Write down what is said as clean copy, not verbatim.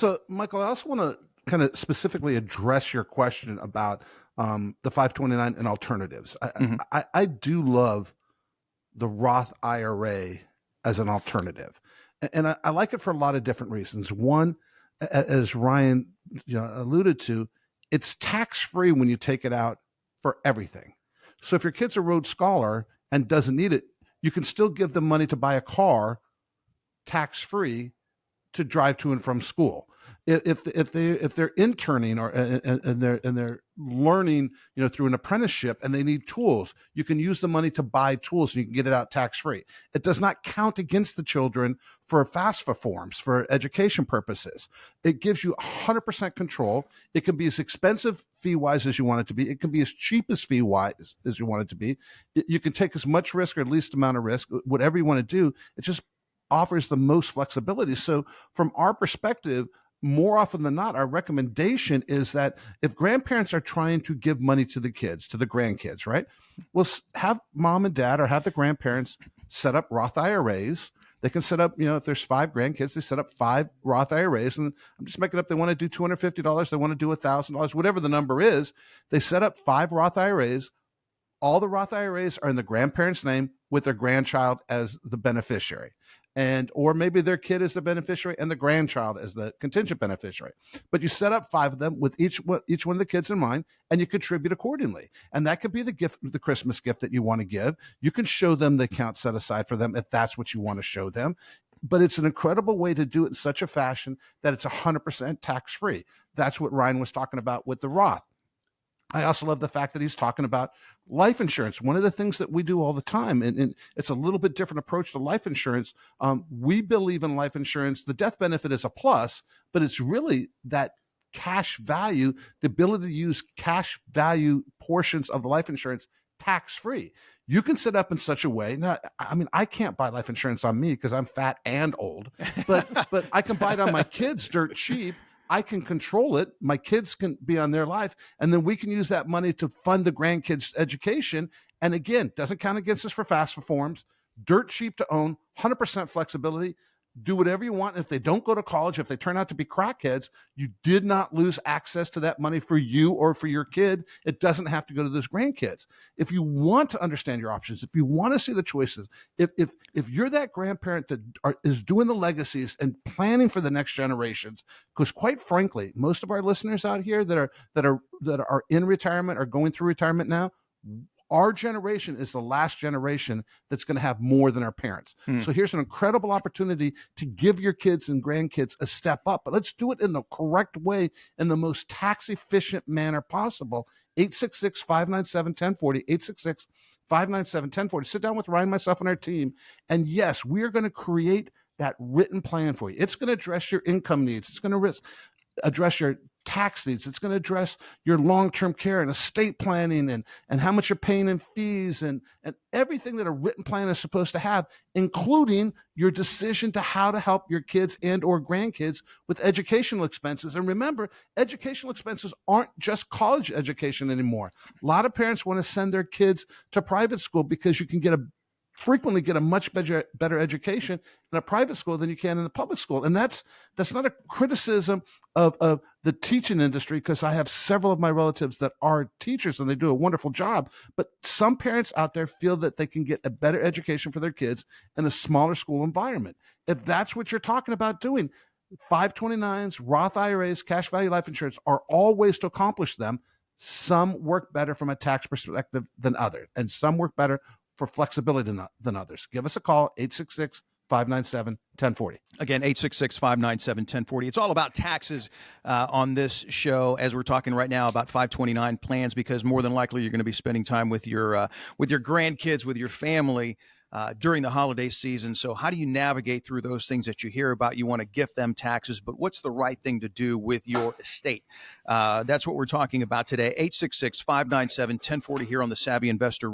So, Michael, I also want to kind of specifically address your question about the 529 and alternatives. Mhm. I do love the Roth IRA as an alternative, and I like it for a lot of different reasons. One, as Ryan alluded to, it's tax free when you take it out for everything. So if your kid's a Rhodes Scholar and doesn't need it, you can still give them money to buy a car tax free to drive to and from school. If they're interning or and they're learning, through an apprenticeship, and they need tools, you can use the money to buy tools and you can get it out tax free. It does not count against the children for FAFSA forms for education purposes. It gives you 100% control. It can be as expensive fee wise as you want it to be. It can be as cheap as fee wise as you want it to be. You can take as much risk or least amount of risk, whatever you want to do. It just offers the most flexibility. So from our perspective, more often than not, our recommendation is that if grandparents are trying to give money to the kids, to the grandkids, right? We'll have mom and dad or have the grandparents set up Roth IRAs. They can set up, if there's 5 grandkids, they set up 5 Roth IRAs. And I'm just making up, they want to do $250, they want to do $1,000, whatever the number is. They set up 5 Roth IRAs. All the Roth IRAs are in the grandparent's name with their grandchild as the beneficiary. Or maybe their kid is the beneficiary and the grandchild as the contingent beneficiary. But you set up 5 of them with each one of the kids in mind, and you contribute accordingly. And that could be the Christmas gift that you want to give. You can show them the account set aside for them if that's what you want to show them. But it's an incredible way to do it in such a fashion that it's 100% tax-free. That's what Ryan was talking about with the Roth. I also love the fact that he's talking about life insurance. One of the things that we do all the time, and it's a little bit different approach to life insurance. We believe in life insurance. The death benefit is a plus, but it's really that cash value, the ability to use cash value portions of the life insurance tax-free. You can set up in such a way. Now, I mean, I can't buy life insurance on me because I'm fat and old, but I can buy it on my kids dirt cheap. I can control it. My kids can be on their life. And then we can use that money to fund the grandkids' education. And again, doesn't count against us for FAFSA forms, dirt cheap to own, 100% flexibility. Do whatever you want. If they don't go to college, if they turn out to be crackheads, you did not lose access to that money for you or for your kid. It doesn't have to go to those grandkids. If you want to understand your options, if you want to see the choices, if you're that grandparent that is doing the legacies and planning for the next generations, because quite frankly, most of our listeners out here that are in retirement or going through retirement now, our generation is the last generation that's going to have more than our parents. So here's an incredible opportunity to give your kids and grandkids a step up, but let's do it in the correct way, in the most tax efficient manner possible. 866-597-1040, 866-597-1040. Sit down with Ryan, myself, and our team. And yes, we are going to create that written plan for you. It's going to address your income needs. It's going to address your tax needs. It's going to address your long-term care and estate planning and how much you're paying in fees and everything that a written plan is supposed to have, including your decision to how to help your kids and or grandkids with educational expenses. And remember, educational expenses aren't just college education anymore. A lot of parents want to send their kids to private school because you can frequently get a much better education in a private school than you can in the public school. And that's not a criticism of the teaching industry, because I have several of my relatives that are teachers and they do a wonderful job. But some parents out there feel that they can get a better education for their kids in a smaller school environment. If that's what you're talking about doing, 529s, Roth IRAs, cash value life insurance are all ways to accomplish them. Some work better from a tax perspective than others, and some work better for flexibility than others. Give us a call, 866-597-1040. Again, 866-597-1040. It's all about taxes on this show, as we're talking right now about 529 plans, because more than likely you're going to be spending time with your grandkids, with your family during the holiday season. So how do you navigate through those things that you hear about? You want to gift them taxes, but what's the right thing to do with your estate? That's what we're talking about today. 866-597-1040 here on the Savvy Investor